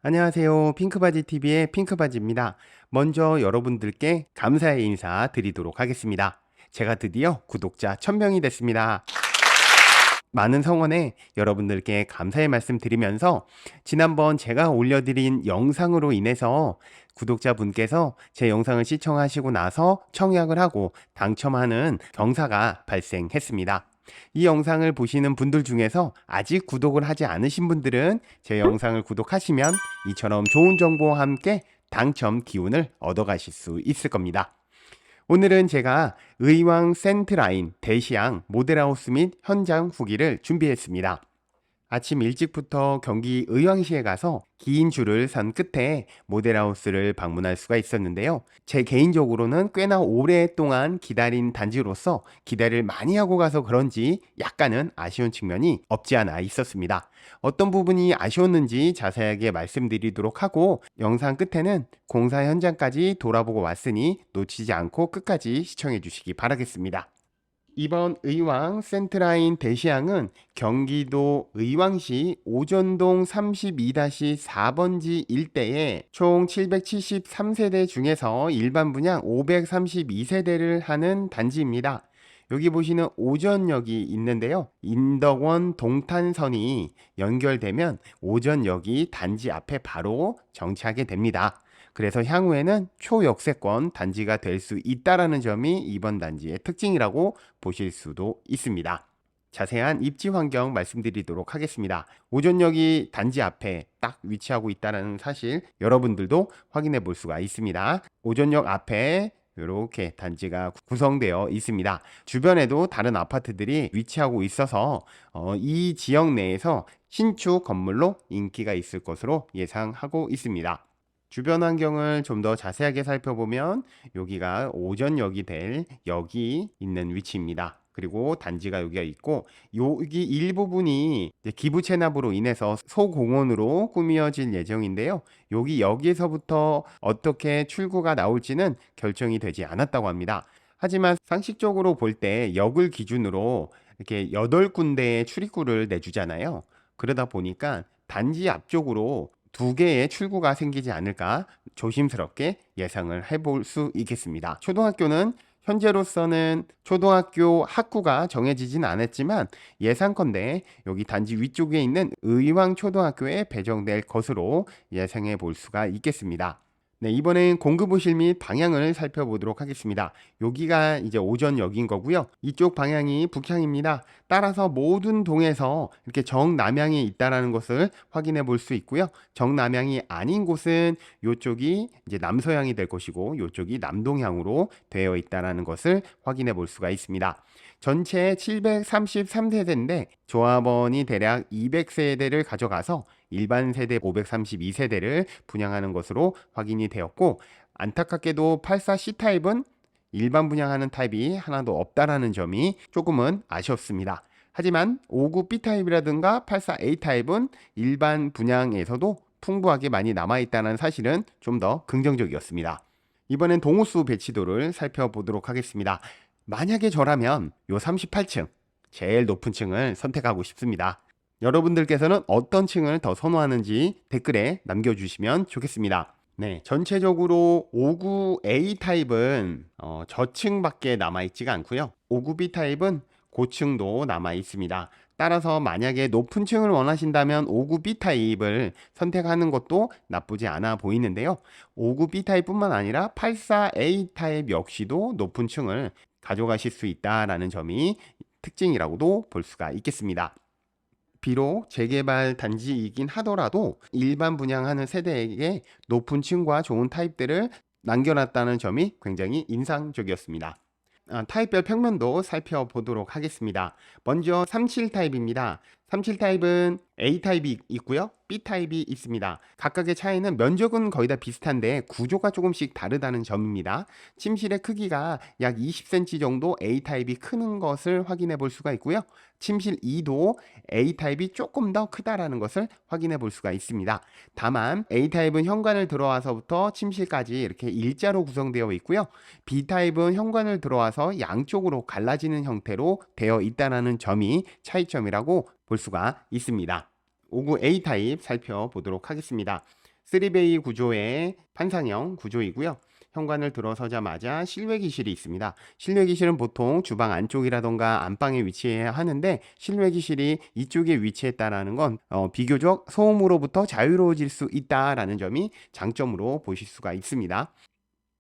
안녕하세요. 핑크바지TV의 핑크바지입니다. 먼저 여러분들께 감사의 인사 드리도록 하겠습니다. 제가 드디어 구독자 1000명이 됐습니다. 많은 성원에 여러분들께 감사의 말씀 드리면서 지난번 제가 올려드린 영상으로 인해서 구독자분께서 제 영상을 시청하시고 나서 청약을 하고 당첨하는 경사가 발생했습니다. 이 영상을 보시는 분들 중에서 아직 구독을 하지 않으신 분들은 제 영상을 구독하시면 이처럼 좋은 정보와 함께 당첨 기운을 얻어가실 수 있을 겁니다. 오늘은 제가 의왕 센트라인 대시양 모델하우스 및 현장 후기를 준비했습니다. 아침 일찍부터 경기 의왕시에 가서 긴 줄을 선 끝에 모델하우스를 방문할 수가 있었는데요. 제 개인적으로는 꽤나 오랫동안 기다린 단지로서 기대를 많이 하고 가서 그런지 약간은 아쉬운 측면이 없지 않아 있었습니다. 어떤 부분이 아쉬웠는지 자세하게 말씀드리도록 하고 영상 끝에는 공사 현장까지 돌아보고 왔으니 놓치지 않고 끝까지 시청해 주시기 바라겠습니다. 이번 의왕 센트라인 대시양은 경기도 의왕시 오전동 32-4번지 일대에 총 773세대 중에서 일반 분양 532세대를 하는 단지입니다. 여기 보시는 오전역이 있는데요. 인덕원 동탄선이 연결되면 오전역이 단지 앞에 바로 정차하게 됩니다. 그래서 향후에는 초역세권 단지가 될 수 있다는 점이 이번 단지의 특징이라고 보실 수도 있습니다. 자세한 입지 환경 말씀드리도록 하겠습니다. 오전역이 단지 앞에 딱 위치하고 있다는 사실 여러분들도 확인해 볼 수가 있습니다. 오전역 앞에 이렇게 단지가 구성되어 있습니다. 주변에도 다른 아파트들이 위치하고 있어서 이 지역 내에서 신축 건물로 인기가 있을 것으로 예상하고 있습니다. 주변 환경을 좀 더 자세하게 살펴보면 여기가 오전역이 될 역이 있는 위치입니다. 그리고 단지가 여기가 있고 여기 일부분이 기부 체납으로 인해서 소공원으로 꾸며질 예정인데요. 여기에서부터 어떻게 출구가 나올지는 결정이 되지 않았다고 합니다. 하지만 상식적으로 볼 때 역을 기준으로 이렇게 8군데의 출입구를 내주잖아요. 그러다 보니까 단지 앞쪽으로 2개의 출구가 생기지 않을까 조심스럽게 예상을 해볼 수 있겠습니다. 초등학교는 현재로서는 초등학교 학구가 정해지진 않았지만 예상컨대 여기 단지 위쪽에 있는 의왕초등학교에 배정될 것으로 예상해 볼 수가 있겠습니다. 네, 이번엔 공급호실 및 방향을 살펴보도록 하겠습니다. 여기가 이제 오전역인 거고요. 이쪽 방향이 북향입니다. 따라서 모든 동에서 이렇게 정남향이 있다라는 것을 확인해 볼 수 있고요. 정남향이 아닌 곳은 이쪽이 이제 남서향이 될 것이고 이쪽이 남동향으로 되어 있다라는 것을 확인해 볼 수가 있습니다. 전체 733세대인데 조합원이 대략 200세대를 가져가서 일반 세대 532세대를 분양하는 것으로 확인이 되었고, 안타깝게도 84C 타입은 일반 분양하는 타입이 하나도 없다라는 점이 조금은 아쉬웠습니다. 하지만 59B 타입이라든가 84A 타입은 일반 분양에서도 풍부하게 많이 남아있다는 사실은 좀 더 긍정적이었습니다. 이번엔 동호수 배치도를 살펴보도록 하겠습니다. 만약에 저라면 요 38층, 제일 높은 층을 선택하고 싶습니다. 여러분들께서는 어떤 층을 더 선호하는지 댓글에 남겨주시면 좋겠습니다. 네, 전체적으로 59A 타입은 저층밖에 남아있지가 않고요. 59B 타입은 고층도 남아있습니다. 따라서 만약에 높은 층을 원하신다면 59B 타입을 선택하는 것도 나쁘지 않아 보이는데요. 59B 타입뿐만 아니라 84A 타입 역시도 높은 층을 가져가실 수 있다는 점이 특징이라고도 볼 수가 있겠습니다. 비록 재개발 단지이긴 하더라도 일반 분양하는 세대에게 높은 층과 좋은 타입들을 남겨놨다는 점이 굉장히 인상적이었습니다. 타입별 평면도 살펴보도록 하겠습니다. 먼저 37 타입입니다. 37 타입은 A 타입이 있고요. B 타입이 있습니다. 각각의 차이는 면적은 거의 다 비슷한데 구조가 조금씩 다르다는 점입니다. 침실의 크기가 약 20cm 정도 A 타입이 크는 것을 확인해 볼 수가 있고요. 침실 2도 A 타입이 조금 더 크다라는 것을 확인해 볼 수가 있습니다. 다만 A 타입은 현관을 들어와서부터 침실까지 이렇게 일자로 구성되어 있고요. B 타입은 현관을 들어와서 양쪽으로 갈라지는 형태로 되어 있다는 점이 차이점이라고 볼 수가 있습니다. 59A 타입 살펴보도록 하겠습니다. 3베이 구조의 판상형 구조이고요. 현관을 들어서자마자 실외기실이 있습니다. 실외기실은 보통 주방 안쪽이라던가 안방에 위치해야 하는데 실외기실이 이쪽에 위치했다라는 건 비교적 소음으로부터 자유로워질 수 있다라는 점이 장점으로 보실 수가 있습니다.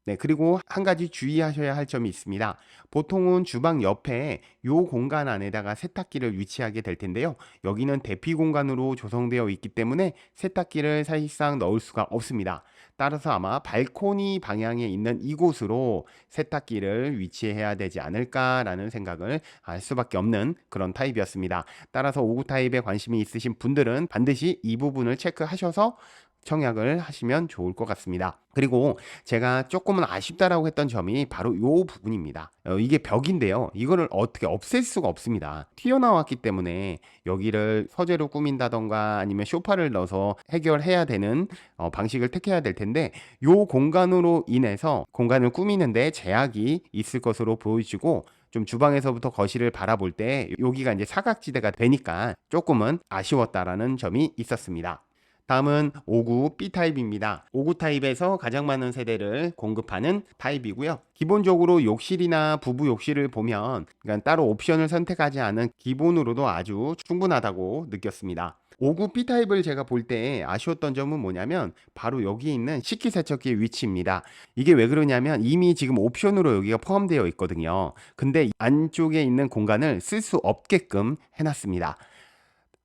네, 그리고 한 가지 주의하셔야 할 점이 있습니다. 보통은 주방 옆에 요 공간 안에다가 세탁기를 위치하게 될 텐데요. 여기는 대피 공간으로 조성되어 있기 때문에 세탁기를 사실상 넣을 수가 없습니다. 따라서 아마 발코니 방향에 있는 이곳으로 세탁기를 위치해야 되지 않을까라는 생각을 할 수밖에 없는 그런 타입이었습니다. 따라서 5구 타입에 관심이 있으신 분들은 반드시 이 부분을 체크하셔서 청약을 하시면 좋을 것 같습니다. 그리고 제가 조금은 아쉽다라고 했던 점이 바로 이 부분입니다. 이게 벽인데요. 이거를 어떻게 없앨 수가 없습니다. 튀어나왔기 때문에 여기를 서재로 꾸민다던가 아니면 소파를 넣어서 해결해야 되는 방식을 택해야 될 텐데 이 공간으로 인해서 공간을 꾸미는데 제약이 있을 것으로 보여지고 좀 주방에서부터 거실을 바라볼 때 여기가 이제 사각지대가 되니까 조금은 아쉬웠다라는 점이 있었습니다. 다음은 5구 B타입입니다. 5구 타입에서 가장 많은 세대를 공급하는 타입이고요. 기본적으로 욕실이나 부부 욕실을 보면 그러니까 따로 옵션을 선택하지 않은 기본으로도 아주 충분하다고 느꼈습니다. 5구 B타입을 제가 볼 때 아쉬웠던 점은 뭐냐면 바로 여기 있는 식기세척기의 위치입니다. 이게 왜 그러냐면 이미 지금 옵션으로 여기가 포함되어 있거든요. 근데 안쪽에 있는 공간을 쓸 수 없게끔 해놨습니다.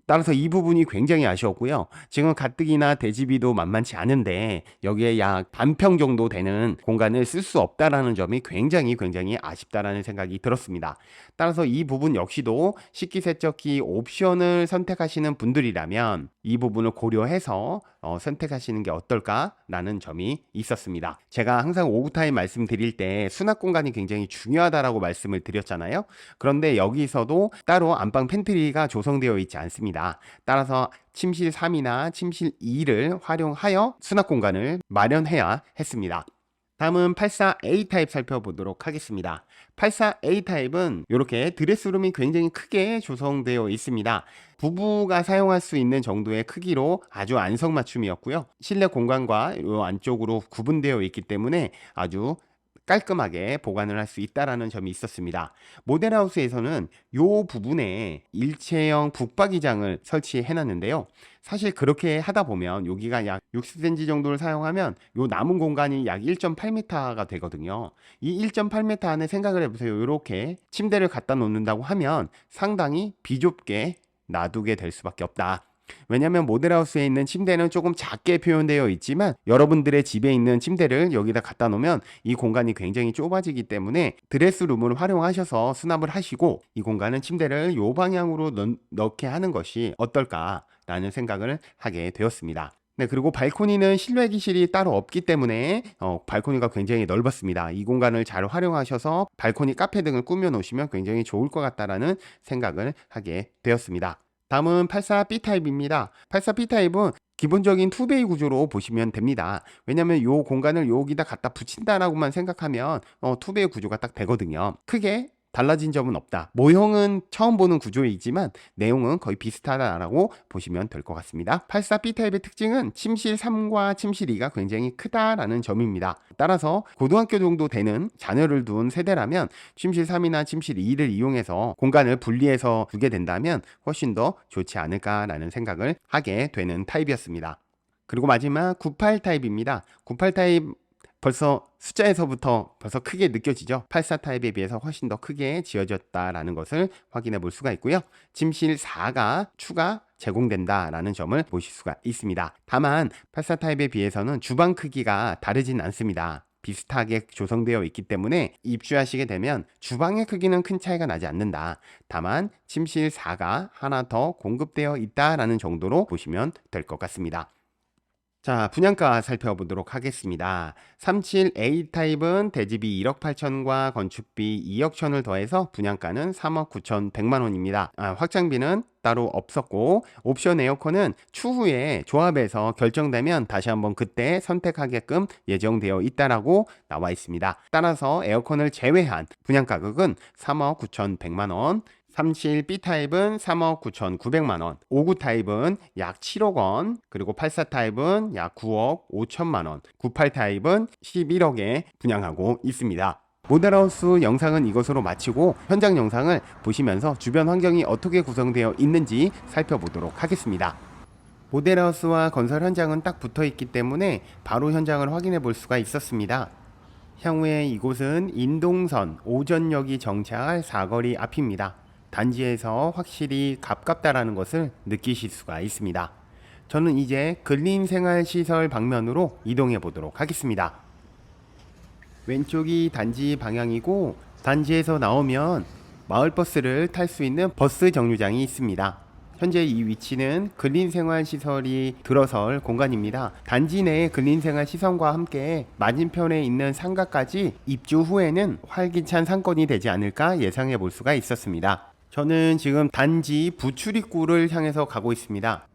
따라서 이 부분이 굉장히 아쉬웠고요. 지금 가뜩이나 대지비도 만만치 않은데 여기에 약 반평 정도 되는 공간을 쓸 수 없다라는 점이 굉장히 아쉽다라는 생각이 들었습니다. 따라서 이 부분 역시도 식기세척기 옵션을 선택하시는 분들이라면 이 부분을 고려해서 선택하시는 게 어떨까라는 점이 있었습니다. 제가 항상 5구 타입 말씀드릴 때 수납 공간이 굉장히 중요하다라고 말씀을 드렸잖아요. 그런데 여기서도 따로 안방 팬트리가 조성되어 있지 않습니다. 따라서 침실 3이나 침실 2를 활용하여 수납 공간을 마련해야 했습니다. 다음은 84A 타입 살펴보도록 하겠습니다. 84A 타입은 이렇게 드레스룸이 굉장히 크게 조성되어 있습니다. 부부가 사용할 수 있는 정도의 크기로 아주 안성맞춤이었고요. 실내 공간과 이 안쪽으로 구분되어 있기 때문에 아주 깔끔하게 보관을 할 수 있다라는 점이 있었습니다. 모델하우스에서는 이 부분에 일체형 북박이장을 설치해 놨는데요. 사실 그렇게 하다 보면 여기가 약 60cm 정도를 사용하면 이 남은 공간이 약 1.8m가 되거든요. 이 1.8m 안에 생각을 해보세요. 이렇게 침대를 갖다 놓는다고 하면 상당히 비좁게 놔두게 될 수밖에 없다. 왜냐하면 모델하우스에 있는 침대는 조금 작게 표현되어 있지만 여러분들의 집에 있는 침대를 여기다 갖다 놓으면 이 공간이 굉장히 좁아지기 때문에 드레스룸을 활용하셔서 수납을 하시고 이 공간은 침대를 이 방향으로 넣게 하는 것이 어떨까라는 생각을 하게 되었습니다. 네, 그리고 발코니는 실외 기실이 따로 없기 때문에 발코니가 굉장히 넓었습니다. 이 공간을 잘 활용하셔서 발코니 카페 등을 꾸며 놓으시면 굉장히 좋을 것 같다라는 생각을 하게 되었습니다. 다음은 84B 타입입니다. 84B 타입은 기본적인 투베이 구조로 보시면 됩니다. 왜냐하면 이 공간을 여기다 갖다 붙인다라고만 생각하면 투베이 구조가 딱 되거든요. 크게 달라진 점은 없다. 모형은 처음 보는 구조이지만 내용은 거의 비슷하다라고 보시면 될 것 같습니다. 84B 타입의 특징은 침실 3과 침실 2가 굉장히 크다라는 점입니다. 따라서 고등학교 정도 되는 자녀를 둔 세대라면 침실 3이나 침실 2를 이용해서 공간을 분리해서 두게 된다면 훨씬 더 좋지 않을까라는 생각을 하게 되는 타입이었습니다. 그리고 마지막 98 타입입니다. 98 타입 벌써 숫자에서부터 벌써 크게 느껴지죠. 84 타입에 비해서 훨씬 더 크게 지어졌다라는 것을 확인해 볼 수가 있고요. 침실 4가 추가 제공된다라는 점을 보실 수가 있습니다. 다만 84 타입에 비해서는 주방 크기가 다르진 않습니다. 비슷하게 조성되어 있기 때문에 입주하시게 되면 주방의 크기는 큰 차이가 나지 않는다. 다만 침실 4가 하나 더 공급되어 있다라는 정도로 보시면 될 것 같습니다. 자, 분양가 살펴보도록 하겠습니다. 37A 타입은 대지비 1억 8천과 건축비 2억 천을 더해서 분양가는 3억 9천100만 원입니다. 확장비는 따로 없었고 옵션 에어컨은 추후에 조합에서 결정되면 다시 한번 그때 선택하게끔 예정되어 있다라고 나와 있습니다. 따라서 에어컨을 제외한 분양가격은 3억 9천100만 원, 37 B타입은 3억 9,900만원, 59 타입은 약 7억 원, 그리고 84 타입은 약 9억 5천만원, 98 타입은 11억에 분양하고 있습니다. 모델하우스 영상은 이것으로 마치고 현장 영상을 보시면서 주변 환경이 어떻게 구성되어 있는지 살펴보도록 하겠습니다. 모델하우스와 건설 현장은 딱 붙어 있기 때문에 바로 현장을 확인해 볼 수가 있었습니다. 향후에 이곳은 인동선 오전역이 정차할 사거리 앞입니다. 단지에서 확실히 가깝다라는 것을 느끼실 수가 있습니다. 저는 이제 근린생활시설 방면으로 이동해 보도록 하겠습니다. 왼쪽이 단지 방향이고 단지에서 나오면 마을버스를 탈 수 있는 버스 정류장이 있습니다. 현재 이 위치는 근린생활시설이 들어설 공간입니다. 단지 내 근린생활시설과 함께 맞은편에 있는 상가까지 입주 후에는 활기찬 상권이 되지 않을까 예상해 볼 수가 있었습니다. 저는 지금 단지 부출입구를 향해서 가고 있습니다.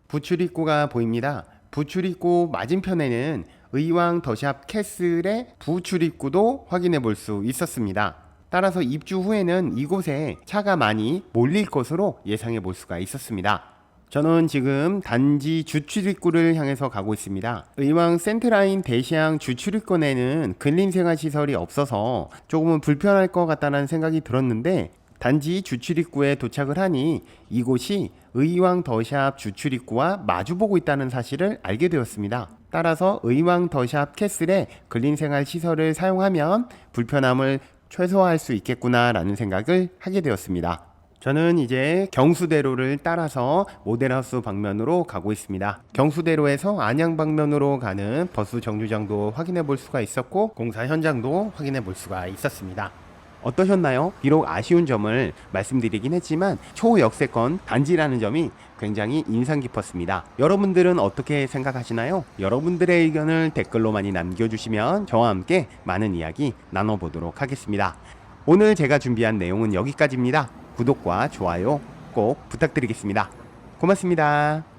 부출입구가 보입니다. 부출입구 맞은편에는 의왕 더샵 캐슬의 부출입구도 확인해 볼 수 있었습니다. 따라서 입주 후에는 이곳에 차가 많이 몰릴 것으로 예상해 볼 수가 있었습니다. 저는 지금 단지 주출입구를 향해서 가고 있습니다. 의왕 센트라인 대시양 주출입구에는 근린생활시설이 없어서 조금은 불편할 것 같다는 생각이 들었는데 단지 주출입구에 도착을 하니 이곳이 의왕 더샵 주출입구와 마주보고 있다는 사실을 알게 되었습니다. 따라서 의왕 더샵 캐슬의 근린생활시설을 사용하면 불편함을 최소화할 수 있겠구나 라는 생각을 하게 되었습니다. 저는 이제 경수대로를 따라서 모델하우스 방면으로 가고 있습니다. 경수대로에서 안양 방면으로 가는 버스 정류장도 확인해 볼 수가 있었고 공사 현장도 확인해 볼 수가 있었습니다. 어떠셨나요? 비록 아쉬운 점을 말씀드리긴 했지만 초역세권 단지라는 점이 굉장히 인상 깊었습니다. 여러분들은 어떻게 생각하시나요? 여러분들의 의견을 댓글로 많이 남겨주시면 저와 함께 많은 이야기 나눠보도록 하겠습니다. 오늘 제가 준비한 내용은 여기까지입니다. 구독과 좋아요 꼭 부탁드리겠습니다. 고맙습니다.